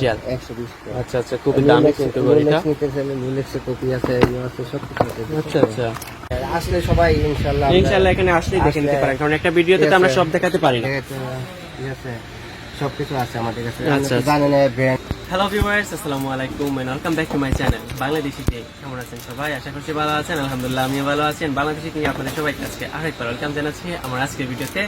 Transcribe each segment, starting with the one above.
শিয়াল 120 আচ্ছা আচ্ছা, খুবই দামি কিন্তু গড়িটা। নিতে চাইলে রোলেক্সের কপি আছে, সব কিছু আছে। আচ্ছা আচ্ছা, আসলে সবাই ইনশাআল্লাহ এখানে আসলেই দেখে নিতে পারেন, কারণ একটা ভিডিওতে তো আমরা সব দেখাতে পারি না। ঠিক আছে, সবকিছু আছে আমাদের কাছে। আচ্ছা, জানেন ব্র্যান্ড। হ্যালো ভিউয়ার্স, আসসালামু আলাইকুম and welcome back to my channel Bangladeshi tech. কেমন আছেন সবাই? আশা করছি ভালো আছেন। আলহামদুলিল্লাহ আমিও ভালো আছি। বাংলাদেশি টেক আপনাদের সবাইকে আজকে আরেকবার ওয়েলকাম জানাচ্ছি আমার আজকের ভিডিওতে।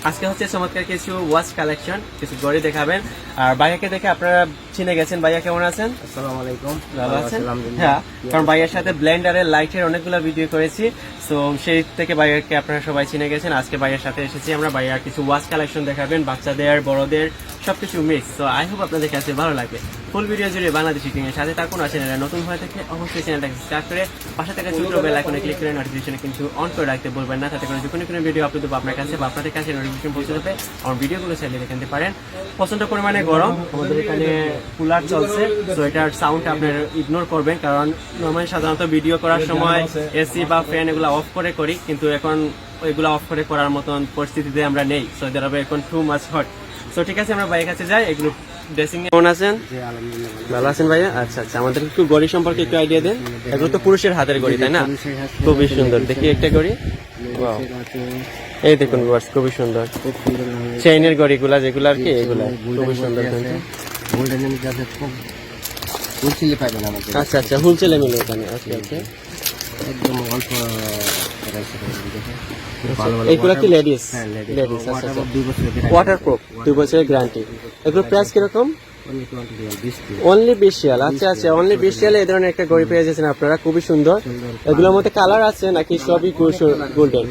আজকে হচ্ছে চমৎকার কিছু ওয়াচ কালেকশন, কিছু ঘড়ি দেখাবেন। আর ভাইয়াকে দেখে আপনারা চিনে গেছেন। ভাইয়া কেমন আছেন? আসসালামু আলাইকুম। ভালো আছেন? হ্যাঁ, কারণ ভাইয়ার সাথে ব্লেন্ডারের লাইটের অনেকগুলো ভিডিও করেছি, সো সেই থেকে ভাইয়াকে আপনারা সবাই চিনে গেছেন। আজকে ভাইয়ার সাথে এসেছি আমরা। ভাইয়ার কিছু ওয়াচ কালেকশন দেখাবেন, বাচ্চাদের বড়দের সবকিছু মিক্স। সো আই হোপ আপনাদের কাছে ভালো লাগবে। ফুল ভিডিও জুড়ে বাংলাদেশি টিং এর সাথে থাকুন। আর চ্যানেলে নতুন হয়ে থাকে অবশ্যই চ্যানেলটাকে সাবস্ক্রাইব করে পাশে থেকে ছোট বেল আইকনে ক্লিক করে নোটিফিকেশন কিন্তু অন করে রাখতে বলবেন না, তাতে করে যখন কোনো ভিডিও আপলোড হবে আপনার কাছে বা আপনাদের কাছে নোটিফিকেশন পৌঁছে যাবে। আমার ভিডিওগুলো চাইলে দেখতে পারেন। প্রচন্ড পরিমাণে গরম, আমাদের এখানে কুলার চলছে, তো এটার সাউন্ড আপনারা ইগনোর করবেন, কারণ নর্মালি সাধারণত ভিডিও করার সময় এসি বা ফ্যান এগুলো অফ করে করি, কিন্তু এখন ওইগুলো অফ করে করার মতন পরিস্থিতিতে আমরা নেই। সো এদের হবে এখন টু মাচ হট। সো ঠিক আছে, আমরা ভাইয়ের কাছে যাই। এগুলো ড্রেসিং কেমন আছেন? ভালো আছেন ভাইয়া? আচ্ছা আচ্ছা, আমাদের একটু ঘড়ি সম্পর্কে একটু আইডিয়া দেন। এগুলো তো পুরুষের হাতের ঘড়ি, তাই না? খুবই সুন্দর, দেখি একটা ঘড়ি। এই দেখুন ভিউয়ার্স, খুবই সুন্দর চেইনের ঘড়িগুলা যেগুলো আর কি, এগুলা খুবই সুন্দর কিন্তু। হোলসেলে পাবেন আমাদের। আচ্ছা আচ্ছা, হোলসেলে মিলে এখানে। আচ্ছা আচ্ছা, একদম অল্প এইগুলা কি লেডিস? লেডিস। আচ্ছা আচ্ছা, ওয়াটারপ্রুফ, 2 বছরের গ্যারান্টি। এগুলো প্রাইস কিরকম? Only 20 Real. আচ্ছা আচ্ছা, অনলি 20 রিয়ালে এই ধরনের একটা ঘড়ি পেয়ে যাচ্ছেন আপনারা, খুবই সুন্দর। এগুলোর মধ্যে কালার আছে নাকি সবই গোল্ডেন?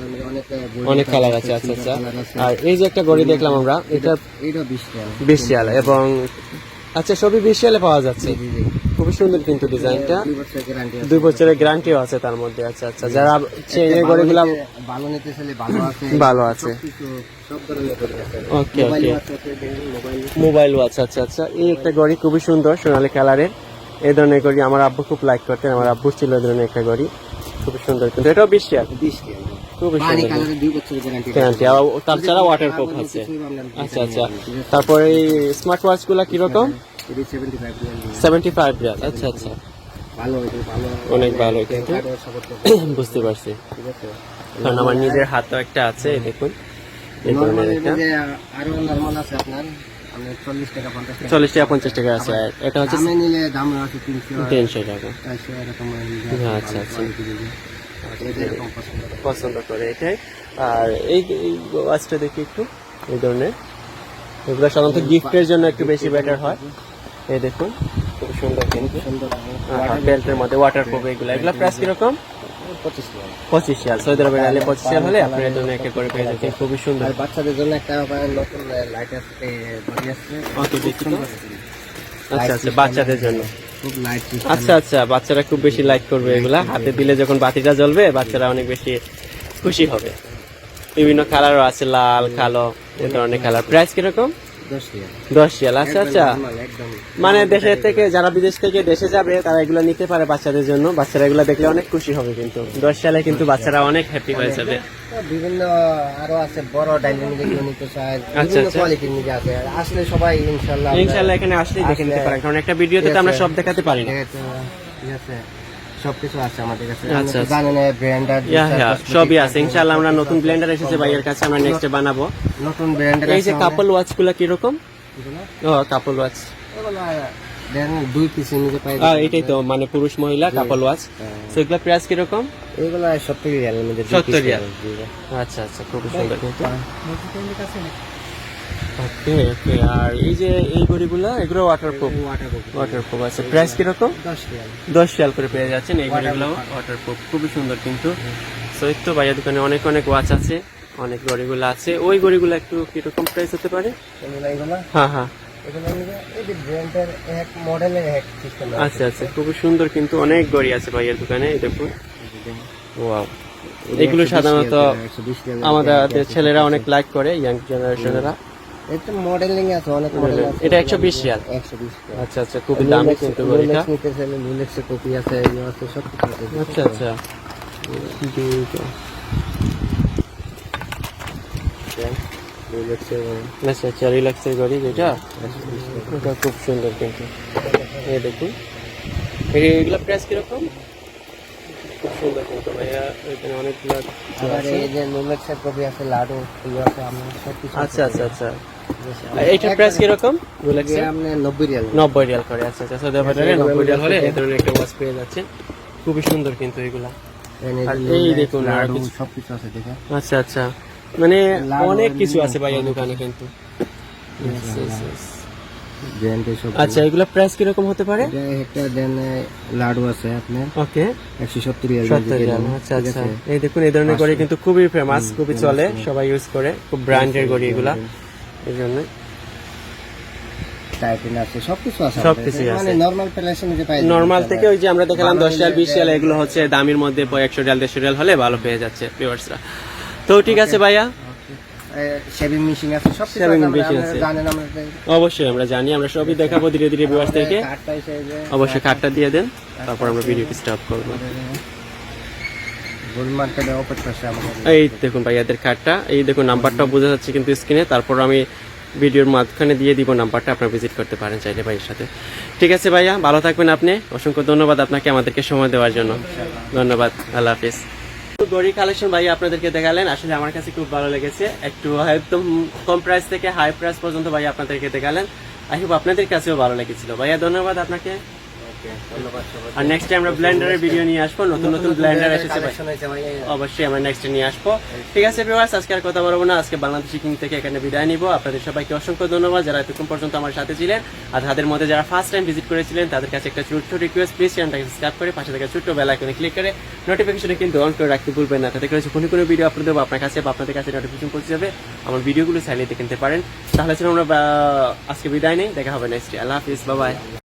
অনেক কালার আছে। আচ্ছা আচ্ছা, আর এই যে একটা ঘড়ি দেখলাম আমরা, এটা 20 রিয়াল এবং আচ্ছা সবই 20 রিয়ালে পাওয়া যাচ্ছে। খুবই সুন্দর কিন্তু ডিজাইনটা, 2 বছরের গ্যারান্টিও আছে তার মধ্যে। আচ্ছা আচ্ছা, যারা চেইনের ঘড়িগুলো ভালো নিতে চাইলে ভালো আছে। ওকে ওকে, মোবাইল ওয়াচ। আচ্ছা আচ্ছা, এই একটা ঘড়ি খুবই সুন্দর সোনালী কালারের। এই ধরনের ঘড়ি আমার আব্বু খুব লাইক করতেন, আমার আব্বু ছিল এই ধরনের একটা ঘড়ি, খুবই সুন্দর কিন্তু। এটাও 20 রিয়াল, খুবই সুন্দর গ্যারান্টি। তাছাড়া ওয়াটারপ্রুফ আছে। আচ্ছা আচ্ছা, তারপরে এই স্মার্ট ওয়াচ গুলা কিরকম? 75 রিয়াল। আচ্ছা আচ্ছা, অনেক ভালো কিন্তু, বুঝতে পারছি, কারণ আমার নিজের হাতও একটা আছে। দেখুন এই ধরনের একটা, আরো নরমাল আছে আপনার 40 টাকা 50 টাকা আছে। আর এটা হচ্ছে নিলে দাম আছে 300 টাকা। আচ্ছা আচ্ছা, পছন্দ করে এটাই। আর এই ওয়াচটা দেখি একটু, এই ধরনের এগুলো সাধারণত গিফটের জন্য একটু বেশি বেটার হয়। এই দেখুন খুব সুন্দর কিন্তু, বেল্টের মধ্যে ওয়াটারপ্রুফ। এগুলা প্রাইস কিরকম? 25 রিয়াল। সৌদি আরবে গেলে 25 রিয়াল হলে আপনার জন্য একটা করে পেয়ে যাচ্ছেন, খুবই সুন্দর। আর বাচ্চাদের জন্য একটা নতুন লাইট আছে, ঘড়ি আছে। আচ্ছা আচ্ছা, বাচ্চাদের জন্য খুব লাইট। আচ্ছা আচ্ছা, বাচ্চারা খুব বেশি লাইক করবে এগুলা। হাতে দিলে যখন বাতিটা জ্বলবে বাচ্চারা অনেক বেশি খুশি হবে। বিভিন্ন কালারও আছে, লাল, কালো, এই ধরনের কালার। প্রাইস কিরকম? 10 রিয়াল। আচ্ছা আচ্ছা, মানে দেশের থেকে যারা বিদেশ থেকে দেশে যাবে তারা এগুলো নিতে পারে বাচ্চাদের জন্য। বাচ্চারা এগুলো দেখলে অনেক খুশি হবে কিন্তু। 10 সালে কিন্তু বাচ্চারা অনেক হ্যাপি হয়ে যাবে। বিভিন্ন আরো আছে, বড় ডাইনামিক নিতে চায়, আচ্ছা বিভিন্ন কোয়ালিটির নিতে আছে। আসলে সবাই ইনশাআল্লাহ এখানে আসলেই দেখে নিতে পারেন, কারণ একটা ভিডিওতে তো আমরা সব দেখাতে পারি না। ঠিক আছে, সবকিছু আছে আমাদের কাছে। আচ্ছা, জানেন ব্র্যান্ডার সবই আছে। ইনশাআল্লাহ আমরা নতুন ব্লেন্ডার এসেছে ভাইয়ের কাছে, আমরা নেক্সটে বানাবো নতুন ব্র্যান্ডার। এই যে কাপল ওয়াচ গুলা কিরকম? ও কাপল ওয়াচ, দুই পিস নিতে পাই। এটাই তো, মানে পুরুষ মহিলা কাপল ওয়াচ। সেগুলো প্রাইস কিরকম? এগুলা 70 রিয়াল। 70 রিয়াল। আচ্ছা আচ্ছা, খুব সুন্দর কিন্তু। ওকে ওকে, আর এই যে এই ঘড়িগুলো এগুলো ওয়াটারপ্রুফ আছে। প্রাইস কিরকম? 10 রিয়াল করে পেয়ে যাচ্ছেন এই ঘড়িগুলো, ওয়াটারপ্রুফ, খুবই সুন্দর কিন্তু। সো এই তো ভাইয়া দোকানে অনেক অনেক ওয়াচ আছে, অনেক ঘড়িগুলো আছে। ওই ঘড়িগুলো একটু কিরকম প্রাইস হতে পারে? হ্যাঁ হ্যাঁ, আচ্ছা আচ্ছা, খুবই সুন্দর কিন্তু। অনেক ঘড়ি আছে ভাইয়ের দোকানে, দেখুন। ওয়াও, এগুলো সাধারণত আমাদের ছেলেরা অনেক লাইক করে, ইয়াং জেনারেশনেরা। এটা মডেলিং আছে, অনেক মডেল আছে। এটা 120 রিয়াল। আচ্ছা আচ্ছা, খুবই দামি কিন্তু ঘড়িটা। নিতে চাইলে রোলেক্সের কপি আছে, আছে সব কিছু আছে। আচ্ছা আচ্ছা, আচ্ছা আচ্ছা, রিল্যাক্সের গাড়ি যেটা, এটা খুব সুন্দর কিন্তু। এই দেখুন এগুলা প্রাইস কিরকম? খুব সুন্দর কিন্তু ভাইয়া, এখানে অনেকগুলো আবার এই যে রোলেক্সের কপি আছে, লাডু এগুলো আছে, আমরা সব কিছু আচ্ছা আচ্ছা আচ্ছা। এইটার প্রাইস কিরকম? রোলেক্সের আপনি 90 রিয়াল 90 রিয়াল করে। আচ্ছা আচ্ছা, সৌদি আরবে 90 রিয়াল হলে এই ধরনের একটা ওয়াচ পেয়ে যাচ্ছেন, খুবই সুন্দর কিন্তু এগুলা। আর এই দেখুন আর লাডু কিছু। সব কিছু আছে দেখেন। আচ্ছা আচ্ছা, মানে লাডু অনেক কিছু আছে ভাইয়া দোকানে কিন্তু। Yes, yes, yes. ব্র্যান্ডের সব। আচ্ছা, এগুলা প্রাইস কিরকম হতে পারে? এটা একটা দেন লাডু আছে আপনার ওকে, 170 রিয়াল 70 রিয়াল। আচ্ছা আচ্ছা, এই দেখুন এই ধরনের ঘড়ি কিন্তু খুবই ফেমাস, খুবই চলে, সবাই ইউজ করে, খুব ব্র্যান্ডের ঘড়ি এগুলা, এই জন্য। টাইটেন আছে, সব কিছু আছে, সবকিছুই আছে। মানে নরমাল প্রাইসে নিতে পাই। নরমাল থেকে ওই যে আমরা দেখালাম 10 রিয়াল 20 রিয়াল, এগুলো হচ্ছে দামের মধ্যে 100 রিয়াল 150 রিয়াল হলে ভালো পেয়ে যাচ্ছে ভিউয়ার্সরা। তো ঠিক আছে ভাইয়া, শেভিং মেশিন আছে, সব কিছু Shaving আছে, machine আপনারা আছে। জানেন আমাদের অবশ্যই আমরা জানি, আমরা সবই দেখাবো ধীরে ধীরে ভিউয়ার্স থেকে। কার্ডটা এসে যে অবশ্যই কার্ডটা দিয়ে দেন, তারপর আমরা ভিডিওটি স্টপ করবো। গোল মার্কেটে অপর পাশে আমাদের এই দেখুন ভাইয়াদের কার্ডটা, এই দেখুন নাম্বারটা বোঝা যাচ্ছে কিন্তু স্ক্রিনে, তারপর আমি ভিডিওর মাঝখানে দিয়ে দিব নাম্বারটা, আপনারা ভিজিট করতে পারেন চাইলে ভাইয়ের সাথে। ঠিক আছে ভাইয়া, ভালো থাকবেন আপনি, অসংখ্য ধন্যবাদ আপনাকে আমাদেরকে সময় দেওয়ার জন্য, ধন্যবাদ, আল্লাহ হাফিজ। গড়ি কালেকশন ভাইয়া আপনাদেরকে দেখালেন, আসলে আমার কাছে খুব ভালো লেগেছে, একটু একদম কম প্রাইস থেকে হাই প্রাইস পর্যন্ত ভাইয়া আপনাদেরকে দেখালেন, আই হোপ আপনাদের কাছেও ভালো লেগেছিল। ভাইয়া ধন্যবাদ আপনাকে। ধন্যবাদ সবাই। আর নেক্সট আমরা ব্লেন্ডারের ভিডিও নিয়ে আসবো, নতুন নতুন ব্লেন্ডার এসেছে ভাই, কালেকশন হয়েছে ভাই। অবশ্যই আমরা নেক্সট নিয়ে আসবো। ঠিক আছে ভিউয়ার্স, আজকে আর কথা বলবো না, আজকে বাংলাদেশি কিং থেকে এখানে বিদায় নিব। আপনাদের সবাইকে অসংখ্য ধন্যবাদ যারা এতক্ষণ পর্যন্ত আমার সাথে ছিলেন, আর তাদের মধ্যে যারা ফার্স্ট টাইম ভিজিট করেছিলেন তাদের কাছে একটা ছোট্ট রিকোয়েস্ট, প্লিজ চ্যানেলটাকে সাবস্ক্রাইব করে পাশে থাকা ছোট্ট বেল আইকনে ক্লিক করে নোটিফিকেশনে কিন্তু অন করে রাখতে ভুলবেন না, তাতে করে যখনই কোনো ভিডিও আপলোড দেবো আপনার কাছে বা আপনাদের কাছে নোটিফিকেশন পৌঁছে যাবে, আমার ভিডিওগুলো চাইলে কিনতে পারেন। তাহলে ছিল আমরা আজকে বিদায় নেই, দেখা হবে নেক্সট। আল্লাহ হাফিজ, বাই বাই।